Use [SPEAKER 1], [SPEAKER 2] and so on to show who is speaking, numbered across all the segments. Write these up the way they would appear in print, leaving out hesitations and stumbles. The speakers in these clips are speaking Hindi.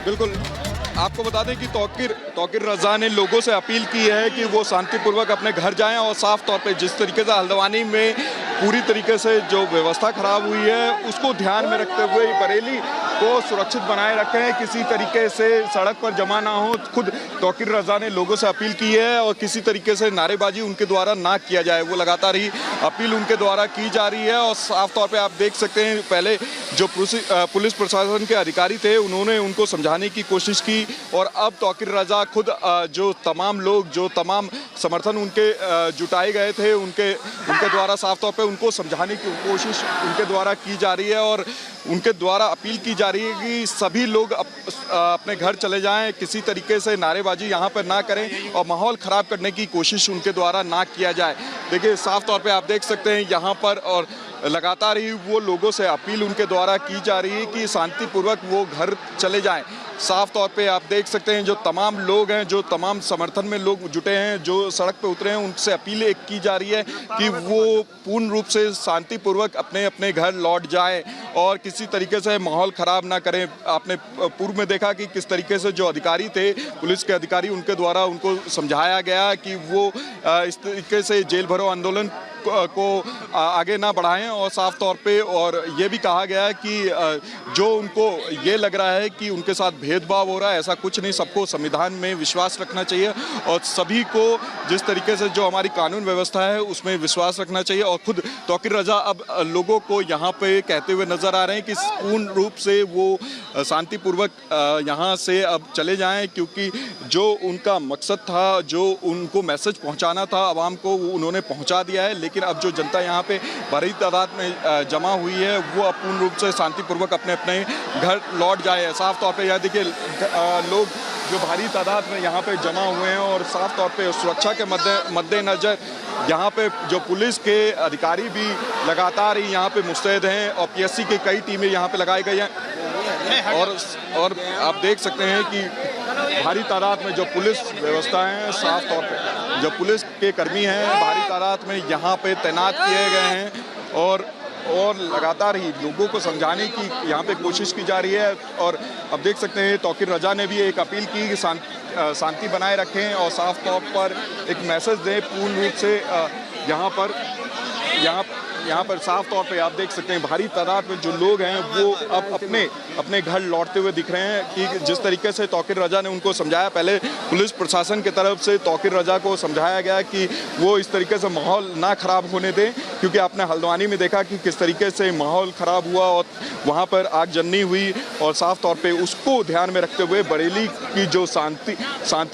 [SPEAKER 1] बिल्कुल, आपको बता दें कि तौकीर रज़ा ने लोगों से अपील की है कि वो शांतिपूर्वक अपने घर जाएं और साफ तौर पे जिस तरीके से हल्द्वानी में पूरी तरीके से जो व्यवस्था खराब हुई है उसको ध्यान में रखते हुए बरेली को सुरक्षित बनाए रखें, किसी तरीके से सड़क पर जमा ना हो। खुद तौकीर रज़ा ने लोगों से अपील की है और किसी तरीके से नारेबाजी उनके द्वारा ना किया जाए, वो लगातार ही अपील उनके द्वारा की जा रही है। और साफ तौर पे आप देख सकते हैं पहले जो पुलिस प्रशासन के अधिकारी थे उन्होंने उनको समझाने की कोशिश की और अब तौकीर रज़ा खुद जो तमाम लोग जो तमाम समर्थन उनके जुटाए गए थे उनके द्वारा साफ तौर पे उनको समझाने की कोशिश उनके द्वारा की जा रही है और उनके द्वारा अपील की जा रही है कि सभी लोग अपने घर चले जाएं, किसी तरीके से नारेबाजी यहाँ पर ना करें और माहौल ख़राब करने की कोशिश उनके द्वारा ना किया जाए। देखिए साफ तौर पे आप देख सकते हैं यहाँ पर और लगातार ही वो लोगों से अपील उनके द्वारा की जा रही है कि शांतिपूर्वक वो घर चले जाएं। साफ तौर पे आप देख सकते हैं जो तमाम लोग हैं, जो तमाम समर्थन में लोग जुटे हैं, जो सड़क पे उतरे हैं, उनसे अपील एक की जा रही है कि वो पूर्ण रूप से शांतिपूर्वक अपने अपने घर लौट जाएं और किसी तरीके से माहौल ख़राब ना करें। आपने पूर्व में देखा कि किस तरीके से जो अधिकारी थे, पुलिस के अधिकारी, उनके द्वारा उनको समझाया गया कि वो इस तरीके से जेल भरो आंदोलन को आगे ना बढ़ाएं और साफ तौर पे और ये भी कहा गया है कि जो उनको ये लग रहा है कि उनके साथ भेदभाव हो रहा है, ऐसा कुछ नहीं। सबको संविधान में विश्वास रखना चाहिए और सभी को जिस तरीके से जो हमारी कानून व्यवस्था है उसमें विश्वास रखना चाहिए। और खुद तौकीर रज़ा अब लोगों को यहाँ पे कहते हुए नजर आ रहे हैं कि पूर्ण रूप से वो शांतिपूर्वक यहाँ से अब चले जाएं, क्योंकि जो उनका मकसद था, जो उनको मैसेज पहुँचाना था आवाम को, वो उन्होंने पहुँचा दिया है। लेकिन अब जो जनता यहाँ पे बड़ी तादाद में जमा हुई है वो अब पूर्ण रूप से शांतिपूर्वक अपने अपने घर लौट जाए। साफ तौर पे यह देखिए लोग जो भारी तादाद में यहाँ पे जमा हुए हैं और साफ तौर पे सुरक्षा के मद्देनजर यहाँ पे जो पुलिस के अधिकारी भी लगातार ही यहाँ पे मुस्तैद हैं और पीएससी की कई टीमें यहाँ पे लगाई गई हैं और आप देख सकते हैं कि भारी तादाद में जो पुलिस व्यवस्था है, साफ तौर पे जो पुलिस के कर्मी हैं भारी तादाद में यहाँ पे तैनात किए गए हैं और लगातार ही लोगों को समझाने की यहाँ पे कोशिश की जा रही है। और अब देख सकते हैं तौकीर रज़ा ने भी एक अपील की कि शांति बनाए रखें और साफ तौर पर एक मैसेज दें पूर्ण रूप से। यहाँ पर साफ तौर पे आप देख सकते हैं भारी तादाद में जो लोग हैं वो अब अपने घर लौटते हुए दिख रहे हैं कि जिस तरीके से तौकीर रज़ा ने उनको समझाया। पहले पुलिस प्रशासन की तरफ से तौकीर रज़ा को समझाया गया कि वो इस तरीके से माहौल ना ख़राब होने दें, क्योंकि आपने हल्द्वानी में देखा कि किस तरीके से माहौल ख़राब हुआ और वहाँ पर आगजनी हुई और साफ तौर पर उसको ध्यान में रखते हुए बरेली की जो शांति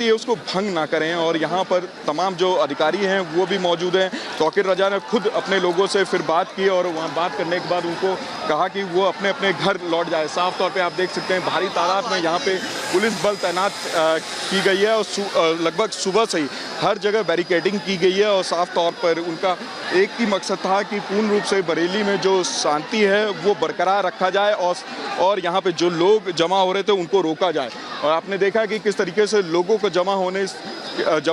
[SPEAKER 1] है उसको भंग ना करें। और यहाँ पर तमाम जो अधिकारी हैं वो भी मौजूद हैं। तौकीर रज़ा ने खुद अपने लोगों से फिर बात की और वहाँ बात करने के बाद उनको कहा कि वो अपने अपने घर लौट जाए। साफ तौर पे आप देख सकते हैं भारी तादाद में यहाँ पे पुलिस बल तैनात की गई है और लगभग सुबह से ही हर जगह बैरिकेडिंग की गई है और साफ तौर पर उनका एक ही मकसद था कि पूर्ण रूप से बरेली में जो शांति है वो बरकरार रखा जाए और यहाँ पे जो लोग जमा हो रहे थे उनको रोका जाए। और आपने देखा कि किस तरीके से लोगों को जमा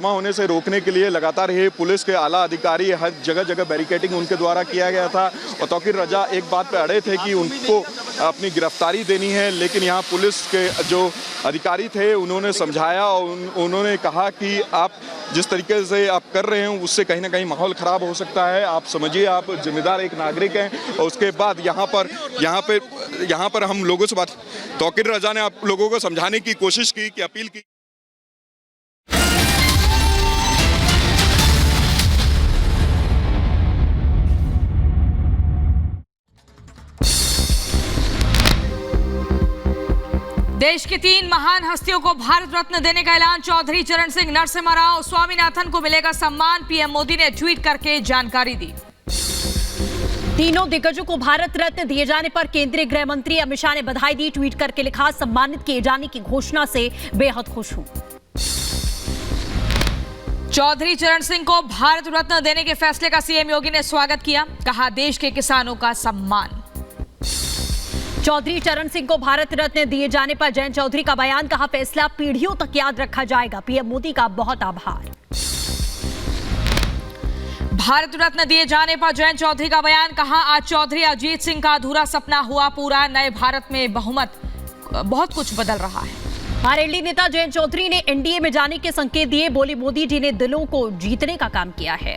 [SPEAKER 1] होने से रोकने के लिए लगातार ही पुलिस के आला अधिकारी हर जगह बैरिकेडिंग उनके द्वारा किया गया था। और तौकीर रज़ा एक बात पे अड़े थे कि उनको अपनी गिरफ्तारी देनी है, लेकिन यहाँ पुलिस के जो अधिकारी थे उन्होंने समझाया और उन्होंने कहा कि आप जिस तरीके से आप कर रहे हैं उससे कहीं ना कहीं माहौल ख़राब हो सकता है। आप समझिए, आप जिम्मेदार एक नागरिक हैं। और उसके बाद यहाँ पर हम लोगों से बात, तौकीर रज़ा ने आप लोगों को समझाने की कोशिश की, कि अपील की।
[SPEAKER 2] देश की 3 महान हस्तियों को भारत रत्न देने का ऐलान। चौधरी चरण सिंह, नरसिम्हा राव, स्वामीनाथन को मिलेगा सम्मान। पीएम मोदी ने ट्वीट करके जानकारी दी।
[SPEAKER 3] तीनों दिग्गजों को भारत रत्न दिए जाने पर केंद्रीय गृह मंत्री अमित शाह ने बधाई दी। ट्वीट करके लिखा, सम्मानित किए जाने की घोषणा से बेहद खुश हूं।
[SPEAKER 2] चौधरी चरण सिंह को भारत रत्न देने के फैसले का सीएम योगी ने स्वागत किया। कहा, देश के किसानों का सम्मान।
[SPEAKER 3] चौधरी चरण सिंह को भारत रत्न दिए जाने पर जयंत चौधरी का बयान। कहा, फैसला पीढ़ियों तक याद रखा जाएगा। पीएम मोदी का बहुत आभार।
[SPEAKER 2] भारत रत्न दिए जाने पर जयंत चौधरी का बयान। कहा, आज चौधरी अजीत सिंह का अधूरा सपना हुआ पूरा। नए भारत में बहुमत बहुत कुछ बदल रहा है।
[SPEAKER 3] आरएलडी नेता जयंत चौधरी ने एनडीए में जाने के संकेत दिए, बोले मोदी जी ने दिलों को जीतने का काम किया है।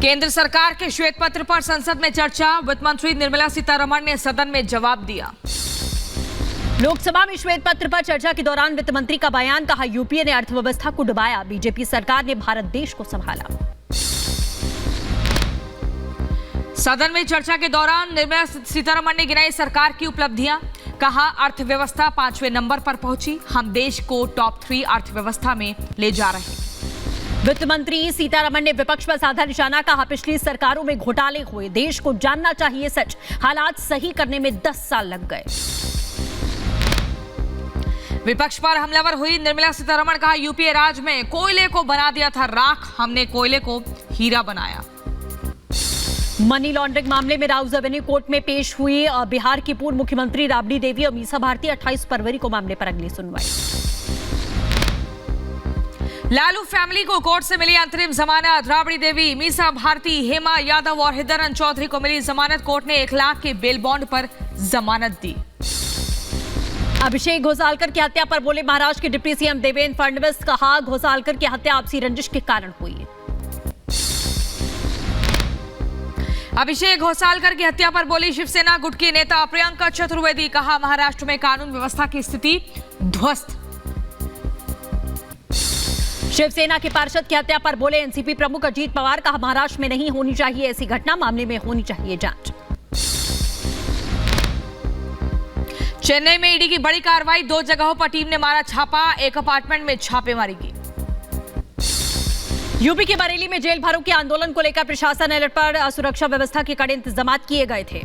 [SPEAKER 2] केंद्र सरकार के श्वेत पत्र पर संसद में चर्चा, वित्त मंत्री निर्मला सीतारमण ने सदन में जवाब दिया।
[SPEAKER 3] लोकसभा में श्वेत पत्र पर चर्चा के दौरान वित्त मंत्री का बयान, कहा यूपीए ने अर्थव्यवस्था को डुबाया, बीजेपी सरकार ने भारत देश को संभाला।
[SPEAKER 2] सदन में चर्चा के दौरान निर्मला सीतारमण ने गिनाई सरकार की उपलब्धियां, कहा अर्थव्यवस्था 5वें नंबर पर पहुंची, हम देश को टॉप 3 अर्थव्यवस्था में ले जा रहे हैं।
[SPEAKER 3] वित्त मंत्री सीतारमण ने विपक्ष पर साधा निशाना, कहा पिछली सरकारों में घोटाले हुए, देश को जानना चाहिए सच, हालात सही करने में 10 साल लग गए।
[SPEAKER 2] विपक्ष पर हमलावर हुई निर्मला सीतारमण, कहा यूपीए राज में कोयले को बना दिया था राख, हमने कोयले को हीरा बनाया।
[SPEAKER 3] मनी लॉन्ड्रिंग मामले में राउज एवेन्यू कोर्ट में पेश हुई बिहार की पूर्व मुख्यमंत्री राबड़ी देवी और मीसा भारती, 28 फरवरी को मामले पर अगली सुनवाई।
[SPEAKER 2] लालू फैमिली को कोर्ट से मिली अंतरिम जमानत, राबड़ी देवी, मीसा भारती, हेमा यादव और हिदरन चौधरी को मिली जमानत, कोर्ट ने 1 लाख के बेल बॉन्ड पर जमानत दी।
[SPEAKER 3] अभिषेक घोसालकर की हत्या पर बोले महाराष्ट्र के डिप्टी सीएम देवेंद्र फडणवीस, कहा घोसालकर की हत्या आपसी रंजिश के कारण हुई।
[SPEAKER 2] अभिषेक घोसालकर की हत्या पर बोली शिवसेना गुट की नेता प्रियंका चतुर्वेदी, कहा महाराष्ट्र में कानून व्यवस्था की स्थिति ध्वस्त।
[SPEAKER 3] शिवसेना के पार्षद की हत्या पर बोले एनसीपी प्रमुख अजीत पवार, कहा महाराष्ट्र में नहीं होनी चाहिए ऐसी घटना, मामले में होनी चाहिए जांच।
[SPEAKER 2] चेन्नई में ईडी की बड़ी कार्रवाई, 2 जगहों पर टीम ने मारा छापा, एक अपार्टमेंट में छापेमारी की।
[SPEAKER 3] यूपी के बरेली में जेल भरो के आंदोलन को लेकर प्रशासन अलर्ट पर, सुरक्षा व्यवस्था के कड़े इंतजाम किए गए थे।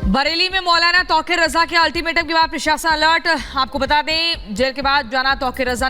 [SPEAKER 2] बरेली में मौलाना तौकीर रजा के अल्टीमेटम के बाद प्रशासन अलर्ट, आपको बता दें जेल के बाद जाना तौकीर रजा ने